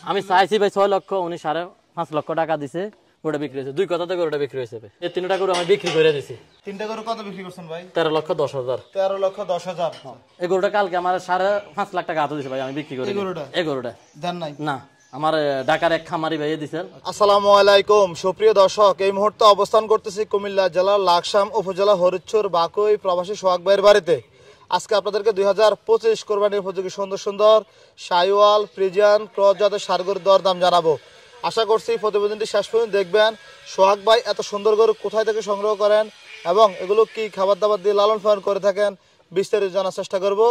আমি চাইছি ভাই 6 লক্ষ, উনি 5.5 লক্ষ টাকা দিছে, ওটা বিক্রি হয়েছে। দুই কথাতে গরুটা বিক্রি হয়েছে ভাই। এই তিনটা গরু আমি বিক্রি করে দিছি। তিনটা গরু কত বিক্রি করছেন ভাই? 13,10,000। 13,10,000। এই গরুটা কালকে আমার 5.5 লাখ টাকা হাতে দিছে ভাই, আমি বিক্রি করে। এই গরুটা দেন নাই? না, আমার ঢাকার এক খামারি ভাই দিছেন। আসসালামু আলাইকুম সুপ্রিয় দর্শক, এই মুহূর্তে অবস্থান করতেছি কুমিল্লা জেলার লাকসাম উপজেলা হরিচ্ছর বাকুই প্রবাসী সোহাগ ভাইয়ের বাড়িতে। আজকে আপনাদেরকে 2025 কোরবানির উপযোগী সুন্দর সুন্দর শাইওয়াল ফ্রিজিয়ান ক্রস জাতের ষাঁড় দর দাম জানাবো। আশা করছি প্রতিবেদনটি শেষ পর্যন্ত দেখবেন। সোহাগ ভাই এত সুন্দর গরু কোথায় থেকে সংগ্রহ করেন এবং এগুলো কি খাবার দাবার দিয়ে লালন পালন করে থাকেন বিস্তারিত জানার চেষ্টা করব।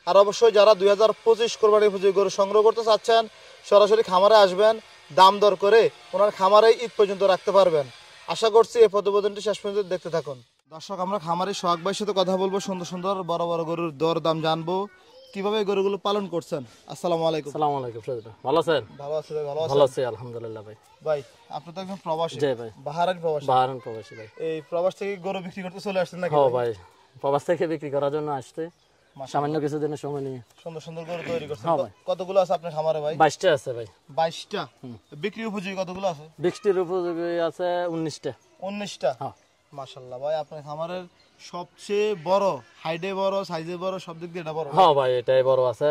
আর অবশ্যই যারা 2025 কোরবানির উপযোগী গরু সংগ্রহ করতে চাচ্ছেন সরাসরি খামারে আসবেন, দাম দর করে ওনার খামারে ঈদ পর্যন্ত রাখতে পারবেন। আশা করছি এই প্রতিবেদনটি শেষ পর্যন্ত দেখতে থাকুন। দর্শক, আমরা খামারে সোহাগ ভাইয়ের সাথে কথা বলবো, সুন্দর সুন্দর বড় বড় গরুর দর দাম জানবো, কিভাবে গরুগুলো পালন করছেন। আসসালামু আলাইকুম। আসসালামু আলাইকুম। ভালো আছেন? ভালো আছি ভাই। ভালো আছি আলহামদুলিল্লাহ ভাই। ভাই আপনি তো একজন প্রবাসী। জি ভাই। বাহারান প্রবাসী। বাহারান প্রবাসী ভাই। এই প্রবাস থেকে গরু বিক্রি করতে চলে আসছেন নাকি? হ্যাঁ ভাই, প্রবাস থেকে বিক্রি করার জন্য আসছে, সামান্য কিছুদিনের সময় নিয়ে। সুন্দর সুন্দর গরু তৈরি করছেন। হ্যাঁ ভাই। কতগুলো আছে আপনার খামারে ভাই? 22টা আছে ভাই। 22টা। বিক্রি উপযোগী কতগুলো আছে? বিক্রির উপযোগী আছে 19টা। 19টা। হ্যাঁ। মাশাআল্লাহ ভাই, আপনার খামারের সবচেয়ে বড়, হাইটে বড়, সাইজে বড়, সব দিক দিয়ে এটা বড়। হ্যাঁ ভাই, এটাই বড় আছে।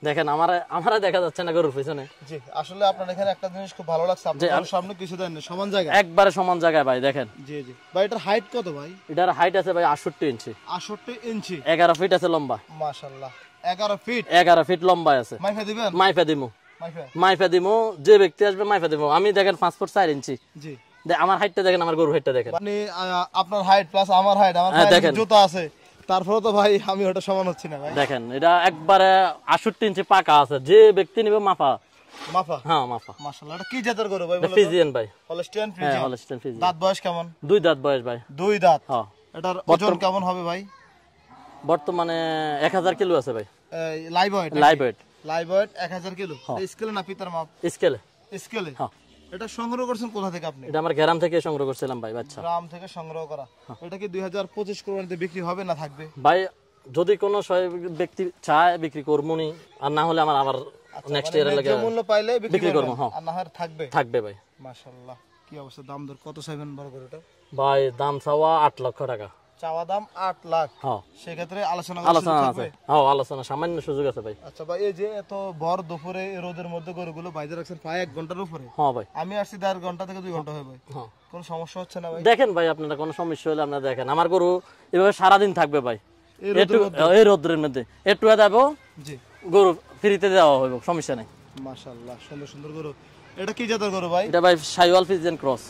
দেখেন আমারে দেখা যাচ্ছে না গরুর পিছনে। জি, আসলে আপনার এখানে একটা জিনিস খুব ভালো লাগছে, আপনার সামনে কিছু দেন না, সমান জায়গা, একবারে সমান জায়গায় ভাই। দেখেন। জি জি ভাই, এটার হাইট কত ভাই? এটার হাইট আছে ভাই 68 ইঞ্চি। 68 ইঞ্চি। 11 ফিট আছে লম্বা। মাশাআল্লাহ, 11 ফিট। 11 ফিট লম্বা আছে। মাইফা দিবেন? মাইফা দিমু, যে ব্যক্তি আসবে মাইফা দিমু। আমি দেখেন 5 ফুট 4 ইঞ্চি। জি। আমার হাইটটা দেখেন, আমার গরুর হাইটটা দেখেন। মানে আপনার হাইট প্লাস আমার হাইট, আমার পায়ে জুতা আছে, তারপরে তো ভাই আমি ওটা সমান হচ্ছি না ভাই। দেখেন, এটা একবারে 68 ইঞ্চি পাকা আছে, যে ব্যক্তি নিবে মাফা। হ্যাঁ মাফা। মাশাআল্লাহ, এটা কি জাতের গরু ভাই? ফ্রিজিয়ান ভাই। Holstein Friesian. হ্যাঁ, হলস্টিয়ান ফ্রিজিয়ান। দাঁত বয়স কেমন? 2 দাঁত বয়স ভাই। 2 দাঁত। হ্যাঁ। এটার ওজন কেমন হবে ভাই? বর্তমানে 1000 কিলো আছে ভাই। Live weight 1000 kilo. স্কেলে না পিতার মাপ? স্কেলে। হ্যাঁ। এটা সংগ্রহ করছেন কোথা থেকে আপনি? এটা আমার গ্রাম থেকে সংগ্রহ করছিলাম ভাই, বাচ্চা। গ্রাম থেকে সংগ্রহ করা। এটা কি 2025 কোরবানিতে বিক্রি হবে না থাকবে? ভাই যদি কোনো ব্যক্তি চায় বিক্রি করবনি, আর না হলে আমার আবার নেক্সট ইয়ারে লাগে মূল্য পাইলে বিক্রি করব। হ্যাঁ, আর না হয় থাকবে ভাই। মাশাআল্লাহ, কি অবস্থা। দাম দর কত চাইবেন বড় গরুটা? ভাই দাম চাওয়া 8 লক্ষ টাকা। চাওয়া দাম 8 লাখ। হ্যাঁ। সেই ক্ষেত্রে আলোচনা আছে। হ্যাঁ, আলোচনা সামান্য সুযোগ আছে ভাই। আচ্ছা ভাই, এই যে এত ভর দুপুরে রোদের মধ্যে গরুগুলো বাইরে রাখছেন প্রায় 1 ঘন্টার উপরে। হ্যাঁ ভাই। আমি আসছি 1.5 ঘন্টা থেকে 2 ঘন্টা হয় ভাই। হ্যাঁ। কোনো সমস্যা হচ্ছে না ভাই? দেখেন ভাই, আপনারা কোনো সমস্যা হলে আপনারা দেখেন, আমার গরু এভাবে সারা দিন থাকবে ভাই। এই রোদের মধ্যে একটু দেবো। জি। গরু ফ্রিতে দেওয়া হবে, সমস্যা নাই। মাশাআল্লাহ, সুন্দর সুন্দর গরু। এটা কি জাতের গরু ভাই? এটা ভাই শাইওয়াল ফ্রিজিয়ান ক্রস।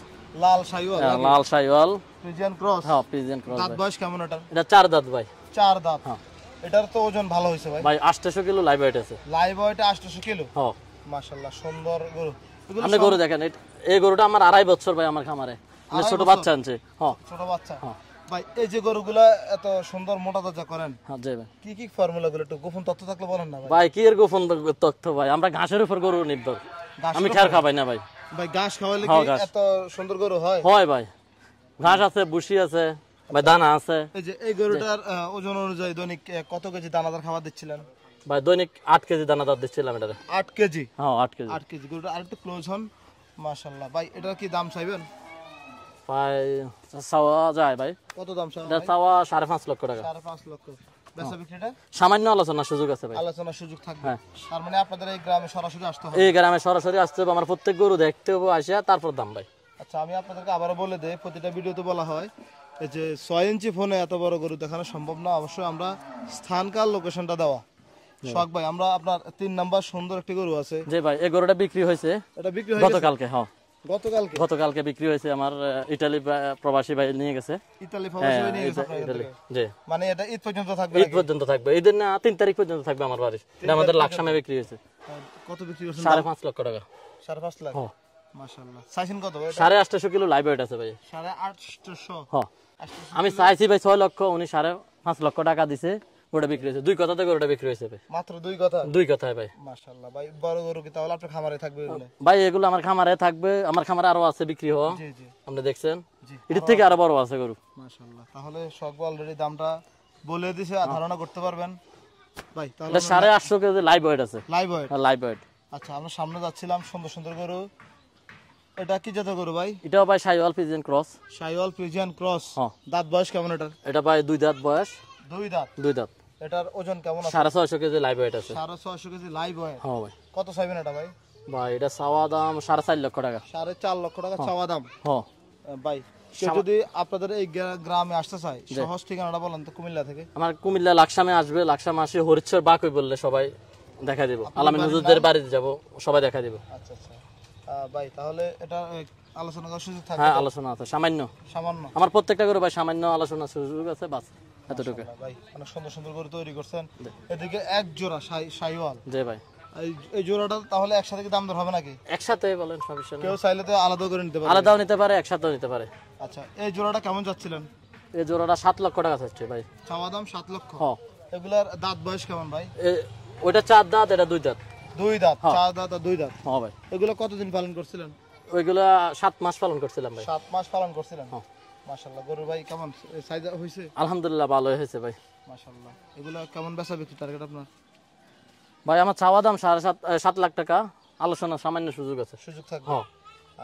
লাল শাইওয়াল। হ্যাঁ, লাল শাইওয়াল ফ্রিজিয়ান ক্রস। হ্যাঁ, ফ্রিজিয়ান ক্রস। দাঁত বয়স কেমন এটা? এটা 4 দাঁত ভাই। 4 দাঁত। হ্যাঁ। এটার তো ওজন ভালো হইছে ভাই। ভাই 800 কিলো লাইভ ওয়েট আছে। Live weight 800 kilo. হ্যাঁ। মাশাআল্লাহ, সুন্দর গরু। আপনি গরু দেখেন, এই গরুটা আমার 2.5 বছর ভাই আমার খামারে। আমি ছোট বাচ্চা আনছে। হ্যাঁ, ছোট বাচ্চা। হ্যাঁ ভাই, এই যে গরুগুলা এত সুন্দর মোটা তাজা করেন। হ্যাঁ জি ভাই। কি কি ফর্মুলা গুলো একটু গোপন তথ্য থাকলে বলেন না ভাই। ভাই কি এর গোপন তথ্য ভাই? আমরা ঘাসের উপর গরু নিব, আমি খেয়ার খাবাই না ভাই। ভাই ঘাস খাওয়ালে কি এত সুন্দর গরু হয়? হয় ভাই, ঘাস আছে, ভুসি আছে ভাই, দানা আছে। এই যে এই গরুটার ওজন অনুযায়ী দৈনিক কত কেজি দানাদার খাবার দিচ্ছিলেন ভাই? দৈনিক 8 কেজি দানাদার দিচ্ছিলাম এটারে। 8 কেজি? হ্যাঁ, 8 কেজি। 8 কেজি গরুটা আরেকটু ক্লোজ হন। মাশাআল্লাহ ভাই, এটার কি দাম চাইবেন? ভাই চাওয়া যায় ভাই। কত দাম চাওয়া? এটা চাওয়া 5.5 লক্ষ টাকা। 5.5 লক্ষ। বেচা বিক্রিটা সামান্য আলোচনার সুযোগ আছে ভাই। আলোচনার সুযোগ থাকবে। তার মানে আপনাদের এই গ্রামে সরাসরি আসতে হবে? এই গ্রামে সরাসরি আসতে হবে, আমার প্রত্যেক গরু দেখতে হবে, আসিয়া তারপর দাম ভাই। আচ্ছা, আমি আপনাদেরকে আবারও বলে দেই, প্রতিটা ভিডিওতে বলা হয় এই যে 6 ইঞ্চি ফোনে এত বড় গরু দেখানো সম্ভব না। অবশ্যই আমরা স্থানকাল লোকেশনটা দেওয়া। সোহাগ ভাই, আমরা আপনার 3 নাম্বার সুন্দর একটি গরু আছে। জি ভাই, এই গরুটা বিক্রি হয়েছে। এটা বিক্রি হয়েছে গতকালকে। হ্যাঁ, গতকালকে বিক্রি হয়েছে। আমার ইতালি প্রবাসী ভাই নিয়ে গেছে। ইতালি প্রবাসী ভাই নিয়ে গেছে আপনাদের? জি। মানে এটা ঈদ পর্যন্ত থাকবে? ঈদ পর্যন্ত থাকবে, ঈদের না 3 তারিখ পর্যন্ত থাকবে আমার বাড়ি। এটা আমাদের লাকসামে বিক্রি হয়েছে। কত বিক্রি করছেন? 5.5 লক্ষ টাকা। 5.5 লাখ। হ্যাঁ। মাশাআল্লাহ। সাইজেন কত ভাই? 850 কিলো লাইভ ওয়েট আছে ভাই। 850? হ্যাঁ। আমি চাইছি ভাই 6 লক্ষ, উনি 5.5 লক্ষ টাকা দিছে, ওটা বিক্রি হয়েছে। 2 কথাতে গরুটা বিক্রি হয়েছে ভাই। মাত্র 2 কথা? 2 কথায় ভাই। মাশাআল্লাহ ভাই, বড় গরু কি তাহলে আপনার খামারে থাকবে এগুলো? ভাই এগুলো আমার খামারে থাকবে, আমার খামারে আরো আছে বিক্রি হওয়া। জি জি। আপনি দেখছেন, এর থেকে আরো বড় আছে গরু। মাশাআল্লাহ, তাহলে সব অলরেডি দামটা বলে দিয়েছে, ধারণা করতে পারবেন ভাই। তাহলে 850 কেজি লাইভ ওয়েট আছে। Live weight? Live weight. আচ্ছা, আমরা সামনে যাচ্ছিলাম, সুন্দর সুন্দর গরু। এটা কি জাতের গরু ভাই? এটাও ভাই Sahiwal Friesian cross. Sahiwal Friesian cross. হ্যাঁ। দাঁত বয়স কেমন এটার? এটা ভাই 2 দাঁত বয়স। 2 দাঁত। 2 দাঁত। এটার ওজন কেমন আছে? 650 কেজি লাইভ ওয়েট আছে। 650 কেজি লাইভ ওয়েট। হ্যাঁ ভাই। কত চাইবেন এটা ভাই? ভাই এটা চাওয়া দাম 4.5 লক্ষ টাকা। 4.5 লক্ষ টাকা চাওয়া দাম। হ্যাঁ ভাই, কেউ যদি আপনাদের এই গ্রামে আসতে চায়, সহজ ঠিকানাটা বলেন তো কুমিল্লা থেকে। আমার কুমিল্লা লাকসামে আসবে, লাকসামে আসে হরিচ্ছর বাকুই বললে সবাই দেখা দেব। আলামিন হুজুরদের বাড়িতে যাব, সবাই দেখা দেব। আচ্ছা আচ্ছা ভাই, তাহলে এটা আলোচনা করার সুযোগ থাকবে? হ্যাঁ, আলোচনা আছে সামান্য। সামান্য? আমার প্রত্যেকটা করে ভাই সামান্য আলোচনার সুযোগ আছে, বাস এতটুকু। ভাই অনেক সুন্দর সুন্দর করে তৈরি করছেন। এদিকে এক জোড়া শাহিওয়াল। জি ভাই। এই জোড়াটা তাহলে একসাথে কি দাম দর হবে নাকি? একসাথে বলেন, সমস্যা নেই। কেউ চাইলে তো আলাদা করে নিতে পারে? আলাদাও নিতে পারে, একসাথেও নিতে পারে। আচ্ছা, এই জোড়াটা কেমন যাচ্ছিলেন? এই জোড়াটা 7 লক্ষ টাকা চাচ্ছে ভাই। চাওয়া দাম 7 লক্ষ। হ্যাঁ। এগুলার দাঁত বয়স কেমন ভাই? ওইটা 4 দাঁত, এটা 2 দাঁত। 2 দাঁত। 4 দাঁত আর 2 দাঁত। হ্যাঁ ভাই। এগুলো কতদিন পালন করছিলেন? ওইগুলা 7 মাস পালন করছিলাম ভাই। 7 মাস পালন করছিলেন? হ্যাঁ। মাশাআল্লাহ। গরু ভাই কেমন সাইজ হইছে? আলহামদুলিল্লাহ ভালো হয়েছে ভাই। মাশাআল্লাহ। এগুলো কেমন বেচা বিক্রি টার্গেট আপনার? ভাই আমার চাওয়া দাম 7.5 লাখ টাকা, আলোচনা সামান্য সুযোগ আছে। সুযোগ থাকবে? হ্যাঁ।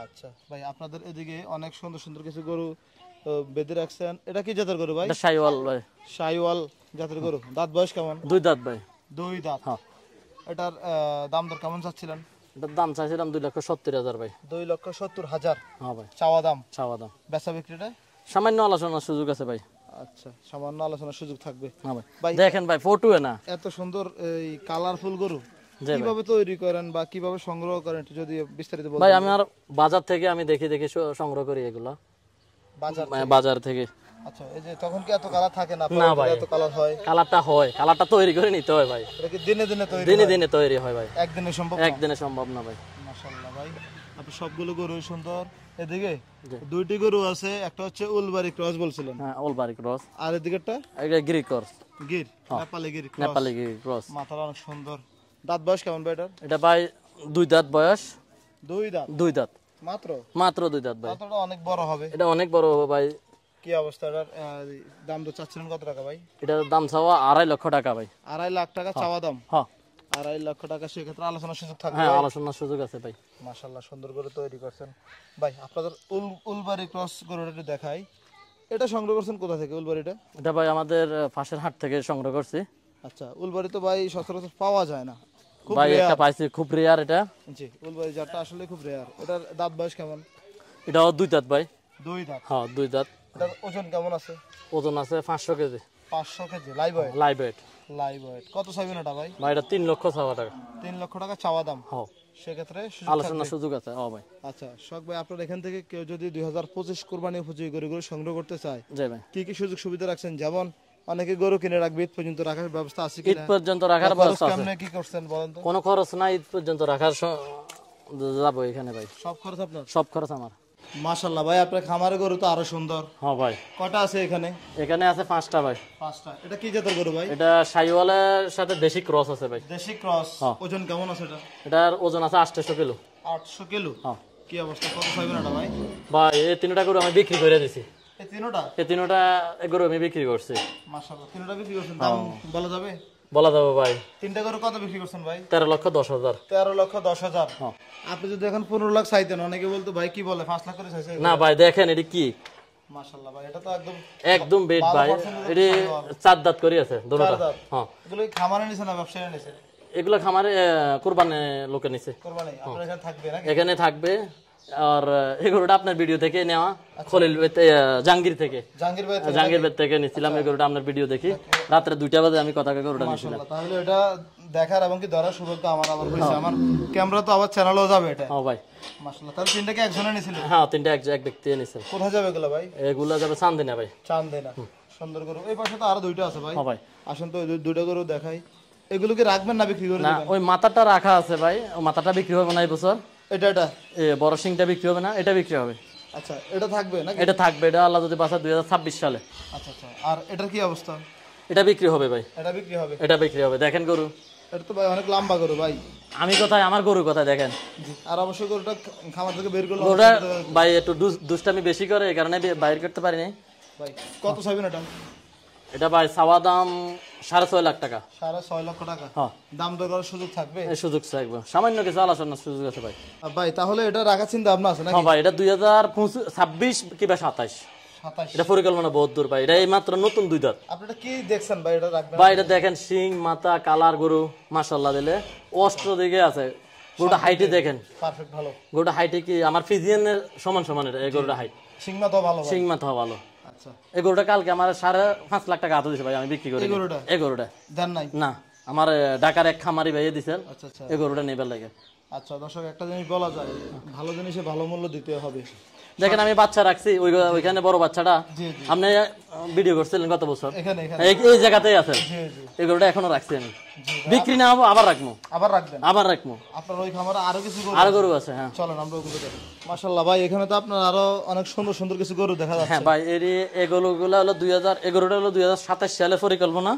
আচ্ছা ভাই, আপনাদের এদিকে অনেক সুন্দর সুন্দর কিছু গরু বেঁধে রাখছেন। এটা কি জাতের গরু ভাই? এটা শাহিওয়াল ভাই। শাহিওয়াল জাতের গরু। দাঁত বয়স কেমন? 2 দাঁত ভাই। 2 দাঁত। হ্যাঁ। এটার দাম দর কেমন চাচ্ছিলেন? এটার দাম চাইছিলাম 2,70,000 ভাই। 2,70,000 হ্যাঁ ভাই। চাওয়া দাম। চাওয়া দাম। বেচা বিক্রিটা? সামান্য আলোচনার সুযোগ আছে ভাই। আচ্ছা, সামান্য আলোচনার সুযোগ থাকবে। হ্যাঁ ভাই। ভাই দেখেন ভাই, ফটোয়ে না এত সুন্দর এই কালারফুল গরু জি ভাই। কিভাবে তৈরি করেন বা কিভাবে সংগ্রহ করেন একটু যদি বিস্তারিত বলেন। ভাই আমার বাজার থেকে আমি দেখে দেখে সংগ্রহ করি এগুলা, বাজার বাজার থেকে। আচ্ছা, এই যে তখন কি এত কালার থাকে না? না ভাই, এত কালার হয়? কালারটা হয়, কালারটা তৈরি করে নিতে হয় ভাই। এটা কি দিনে দিনে তৈরি? দিনে দিনে তৈরি হয় ভাই, একদিনে সম্ভব? একদিনে সম্ভব না ভাই। মাশাআল্লাহ ভাই, আপনি সবগুলো গরু সুন্দর। এদিকে দুইটি গরু আছে, একটা হচ্ছে উলবাড়ি ক্রস বলছিলেন। হ্যাঁ, ওলবাড়ি ক্রস। আর এদিকেরটা এটা গিরি ক্রস। গির, নেপালি গির ক্রস। নেপালি গিরি ক্রস। মাথাটা অনেক সুন্দর। দাঁত বয়স কেমন ভাই এটার? এটা ভাই 2 দাঁত বয়স। 2 দাঁত। 2 দাঁত মাত্র? মাত্র 2 দাঁত ভাই। মাথাটা অনেক বড় হবে। এটা অনেক বড় হবে ভাই। কি অবস্থা এটার? দাম তো চাচ্ছিলেন কত টাকা ভাই? এটার দাম চাওয়া 2.5 লক্ষ টাকা ভাই। 2.5 লাখ টাকা চাওয়া দাম? হ্যাঁ। 2.5 লক্ষ টাকা, সেক্ষেত্রে আলোচনার সুযোগ থাকবে? হ্যাঁ, আলোচনার সুযোগ আছে ভাই। মাশাআল্লাহ, সুন্দর করে তৈরি করছেন ভাই। আপনাদের উলবাড়ি ক্রস গরুটা একটু দেখাই। এটা সংগ্রহ করছেন কোথা থেকে উলবাড়িটা? এটা ভাই আমাদের পাশের হাট থেকে সংগ্রহ করছি আচ্ছা, উলবাড়ি তো ভাই সচরাচর পাওয়া যায় না, খুব ভাই। রেয়ার। একটা পাইছি খুব রেয়ার এটা। জি, উলবাড়ি জাতটা আসলে খুব রেয়ার। এটার দাঁত বয়স কেমন? এটাও 2 দাঁত ভাই। 2 দাঁত। হ্যাঁ, 2 দাঁত। এটার ওজন কেমন আছে? ওজন আছে 500 KG. 500 KG live weight? Live weight. Live weight. কত চাইবেন এটা ভাই? ভাই এটা 3 লক্ষ চাওয়া টাকা। 3 লক্ষ টাকা চাওয়া দাম? হ্যাঁ। সেক্ষেত্রে সুযোগ আলোচনার থাকবে? সুযোগ আছে। হ্যাঁ ভাই। আচ্ছা, শখ ভাই, আপনার এখান থেকে কেউ যদি 2025 কুরবানি উপযোগী গরুগুলো সংগ্রহ করতে চায়, জি ভাই। কি কি সুযোগ সুবিধা রাখছেন? যেমন অনেকে গরু কিনে রাখবে, ঈদ পর্যন্ত রাখার ব্যবস্থা আছে ঈদ কিনা? পর্যন্ত রাখার খরচ ব্যবস্থা আছে। কেমনে কি করছেন বলেন তো? কোনো খরচ নাই, ঈদ পর্যন্ত রাখার যাবো এখানে ভাই। সব খরচ আপনার? সব খরচ আমার। মাশাআল্লাহ ভাই, আপনার খামারে গরু তো আরো সুন্দর। হ্যাঁ ভাই। কয়টা আছে এখানে? এখানে আছে 5টা ভাই। 5টা। এটা কি জাতের গরু ভাই? এটা শাহিওয়ালের সাথে দেশি ক্রস আছে ভাই। দেশি ক্রস। হ্যাঁ। ওজন কেমন আছে এটা? এটার ওজন আছে 800 কিলো। 800 কিলো? হ্যাঁ কি অবস্থা, কত চাইবেন এটা ভাই? ভাই এই 3টা গরু আমি বিক্রি করে দিছি। এই তিনটা? এই 3টা গরু আমি বিক্রি করছি। মাশাআল্লাহ, তিনটা বিক্রি করছেন? দাম বলা যাবে? বলা যাবে ভাই। 3টা গরু কত বিক্রি করছেন ভাই? 13,10,000। 13,10,000। হ্যাঁ। আপনি যদি এখন 15 লাখ চাইতেন, অনেকে বলতো ভাই কি বলে 5 লাখ করে চাইছে। না ভাই, দেখেন এটি কি। মাশাআল্লাহ ভাই, এটা তো একদম একদম বেড ভাই। 12% এটি 4 দাঁত করে আছে দুটোটা। 4 দাঁত। হ্যাঁ। এগুলো কি খামারে নিছে না ব্যবসায়ী নিছে? এগুলো খামারে কুরবানি লোকে নিছে। কুরবানি আপনার এখানে থাকবে নাকি? এখানে থাকবে। আর এই গরুটা আপনার ভিডিও থেকে নেওয়া, খলিল জাহাঙ্গীর থেকে। জাহাঙ্গীর ভাই? জাহাঙ্গীর থেকে নিছিলাম এই গরুটা। আপনার ভিডিও দেখি রাত্রে 2টা বাজে আমি কথা গরুটা নিছিলাম। মাশাআল্লাহ, তাহলে এটা দেখার এবং কি ধরার সৌভাগ্য আমার আবার হইছে। আমার ক্যামেরা তো আবার চ্যানেলেও যাবে এটা। হ্যাঁ ভাই। মাশাআল্লাহ, তাহলে তিনটা কি একজনে নিছিল? হ্যাঁ, 3টা এক ব্যক্তি নিছে। কোথায় যাবে এগুলো ভাই? এগুলা যাবে চান্দিনা ভাই। চান্দিনা। সুন্দর গরু। এই পাশে তো আরো 2টা আছে ভাই। হ্যাঁ ভাই। আসেন তো, ওই 2টা গরু দেখাই। এগুলো কি রাখবেন না বিক্রি করে না, দিবেন? ওই মাথাটা রাখা আছে ভাই। ওই মাথাটা বিক্রি হবে না এই বছর। এটা বড় সিংটা বিক্রি হবে না, এটা বিক্রি হবে। আচ্ছা, এটা থাকবে নাকি? এটা থাকবে। এটা আল্লাহ যদি বাঁচায় 2026 সালে। আচ্ছা আচ্ছা। আর এটার কি অবস্থা? এটা বিক্রি হবে ভাই। এটা বিক্রি হবে? এটা বিক্রি হবে। দেখেন গরু। এটা তো ভাই অনেক লম্বা গরু ভাই। আমি কোথায়, আমার গরু কোথায় দেখেন। আর অবশ্যই গরুটা খামার থেকে বের করলে গরুটা ভাই একটু দুষ্টামি বেশি করে, এই কারণে বাইর করতে পারি নাই ভাই। কত চাইবেন এটা? এটা ভাই চাওয়া দাম 6.5 লাখ টাকা। 6.5 লক্ষ টাকা। হ্যাঁ, দাম দর করার সুযোগ থাকবে? এই সুযোগ থাকবে, সামান্য কিছু আলোচনার সুযোগ আছে ভাই। ভাই তাহলে এটা রাখার চিন্তা ভাবনা আছে নাকি? হ্যাঁ ভাই, এটা 2026 কিংবা 27, 27। এটা পরিকল্পনা বহুত দূর ভাই। এটা এই মাত্র নতুন 2 দাঁত। আপনারা কি দেখছেন ভাই এটা রাখবেন? ভাই এটা দেখেন, শিং মাথা কালার গরু মাশাআল্লাহ দিলে অস্ত্র দিকে আছে। গরুটা হাইটে দেখেন, পারফেক্ট ভালো। গরুটা হাইটে কি আমার ফিজিয়ানের সমান সমান। এটা এই গরুটা হাইট, সিংমা তো ভালো ভাই। শিং মাথা ভালো। আচ্ছা, এই গরুটা কালকে আমার 5.5 লাখ টাকা হাতে দিছে ভাই, আমি বিক্রি করি। এই গরুটা দেন নাই না, আমার ঢাকার এক খামারি ভাইয়ে দিছেন। আচ্ছা আচ্ছা। এই গরুটা নেবার লাগে। আচ্ছা দর্শক, একটা জিনিস বলা যায়, ভালো জিনিসে ভালো মূল্য দিতে হবে। দেখেন আমি বাচ্চা রাখছি, ওইখানে বড় বাচ্চাটা জি জি। আপনি ভিডিও করছিলেন গত বছর, এখানে এখানে এই জায়গাতেই আছে। জি জি। এই গরুটা এখনো রাখছি আমি, বিক্রি না হবো আবার রাখবো, আবার রাখবেন? আবার রাখবো। আপনার ওই খামারে আরো কিছু গরু? আরো গরু আছে, হ্যাঁ। চলেন আমরা ওগুলো দেখি। মাশাআল্লাহ ভাই, এখানে তো আপনার আরো অনেক সুন্দর সুন্দর কিছু গরু দেখা যাচ্ছে। হ্যাঁ ভাই, এই গরুগুলো হলো 2000, এই গরুটা হলো 2027 সালে পরিকল্পনা।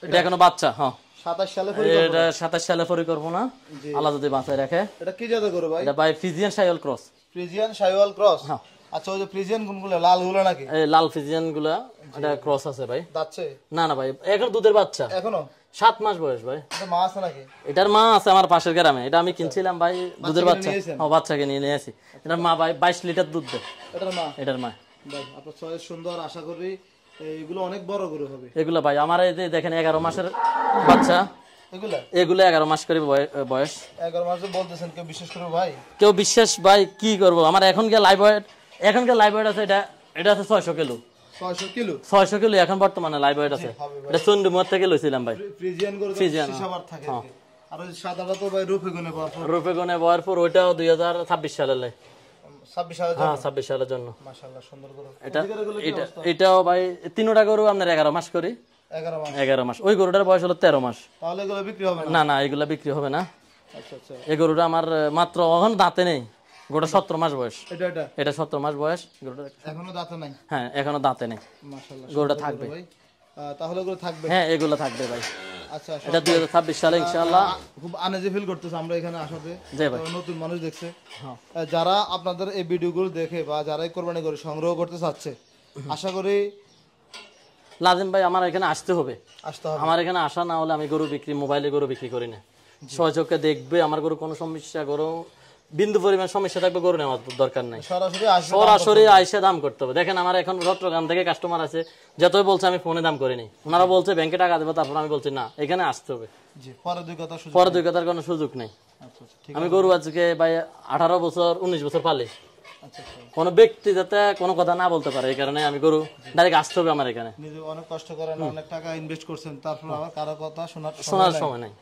এটা এখনো বাচ্চা। হ্যাঁ, 27 সালে এটা 27 সালে পরিকল্পনা, আল্লাহ যদি বাঁচায় রাখে। এটা কি জাতের গরু ভাই? এটা ভাই Friesian Sahiwal cross. Friesian Sahiwal cross? হ্যাঁ। আচ্ছা, ওই যে ফ্রিজিয়ান কোনগুলো লাল গুলো নাকি? এই লাল ফিজিয়ান গুলা, এটা ক্রস আছে ভাই। যাচ্ছে না না ভাই, এখন দুধের বাচ্চা, এখনো 7 মাস বয়স ভাই। এটা মা আছে নাকি? এটার মা আছে আমার পাশের গ্রামে, এটা আমি কিনছিলাম ভাই, দুধের বাচ্চা। নিয়েছেন? হ্যাঁ, বাচ্চাকে নিয়ে নিয়েছি। এটার মা ভাই 22 লিটার দুধ দেয়। এটার মা? এটার মা। ভাই আপনার চয়েস সুন্দর, আশা করি এইগুলো অনেক বড় গরু হবে। এগুলো ভাই আমার এই যে দেখেন 11 মাসের বাচ্চা, এগুলো 11 মাস করে বয়স। 11 মাস বলতেছেন, কেউ বিশেষ করে ভাই? কেউ বিশ্বাস ভাই কি করব, আমার এখনকার লাইভ ওয়েট আছে, এটা আছে 600 কিলো। 600 কিলো? 600 কিলো এখন বর্তমানে লাইভ ওয়েট আছে। এটা চন্ডীমুর থেকে লইছিলাম ভাই। ফ্রিজিয়ান গরু সিসাবার থাকে। আর ওই সাদাটা তো ভাই রূপে গুণে পাওয়ার পর। রূপে গুণে পাওয়ার পর ওইটাও 2026 সালে লাই। 26 সালের জন্য? হ্যাঁ, 26 সালের জন্য। মাশাআল্লাহ, সুন্দর গরু। এটাও ভাই তিনটা গরু আপনার 11 মাস করি। 11 মাস? 11 মাস। ওই গরুটার বয়স হলো 13 মাস। তাহলে এগুলো বিক্রি হবে না? না না, এগুলা বিক্রি হবে না। আচ্ছা আচ্ছা। এই গরুটা আমার মাত্র এখন দাঁতে নেই, গরুটা 17 মাস বয়স। এটা 17 মাস বয়স গরুটা, এখনো দাঁতে নাই? হ্যাঁ, এখনো দাঁতে নেই। মাশাআল্লাহ, গরুটা থাকবে ভাই। তাহলে এগুলো থাকবে? হ্যাঁ, এগুলো থাকবে ভাই। আচ্ছা, এটা 2026 সালে ইনশাআল্লাহ। খুব আনইজি ফিল করতেছে আমরা এখানে আসাতে, জি ভাই। নতুন মানুষ দেখছে। যারা আপনাদের এই ভিডিওগুলো দেখে বা যারা এই কোরবানি গরু সংগ্রহ করতে চাচ্ছে, আশা করি লাজিম ভাই আমার এখানে আসতে হবে। আসতে হবে। আমার এখানে আসা না হলে আমি গরু বিক্রি, মোবাইলে গরু বিক্রি করি না। সহযোগে দেখবে আমার গরু কোনো সমস্যা, গরু বিন্দু পরিমাণ সমস্যা থাকবে, গরু নেওয়ার দরকার নাই। সরাসরি আইসে দাম করতে হবে। দেখেন আমার এখন চট্টগ্রাম থেকে কাস্টমার আছে, যতই বলছে আমি ফোনে দাম করিনি, ওনারা বলছে ব্যাংকে টাকা দেবো, তারপর আমি বলছি না, এখানে আসতে হবে। পরে দুই কথার কোনো সুযোগ নেই। আমি গরু আজকে ভাই 18 বছর 19 বছর পালি, কোন ব্যক্তি যাতে কোনো কথা না বলতে পারে, এই কারণে আমি গরু ডাইরেক্ট আসতে হবে আমার এখানে। অনেক কষ্ট করেন, অনেক টাকা ইনভেস্ট করছেন, তারপর আবার কারো কথা শোনার সময় নাই।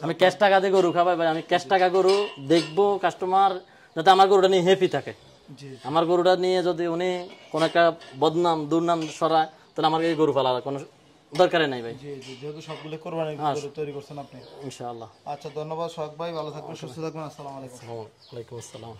আমি ক্যাশ টাকা দিয়ে গরু খাবাই ভাই, আমি ক্যাশ টাকা গরু দেখবো, কাস্টমার যাতে আমার গরুটা নিয়ে হ্যাপি থাকে। আমার গরুটা নিয়ে যদি উনি কোন একটা বদনাম দুর্নাম সরায়, তাহলে আমার এই গরু পালার কোনো দরকারই নাই ভাই। যেহেতু সবগুলো কোরবানি গরু তৈরি করছেন আপনি, ইনশাআল্লাহ। আচ্ছা, ধন্যবাদ সোহাগ ভাই, ভালো থাকবেন, সুস্থ থাকবেন। আসসালামু আলাইকুম। ওয়ালাইকুম আসসালাম।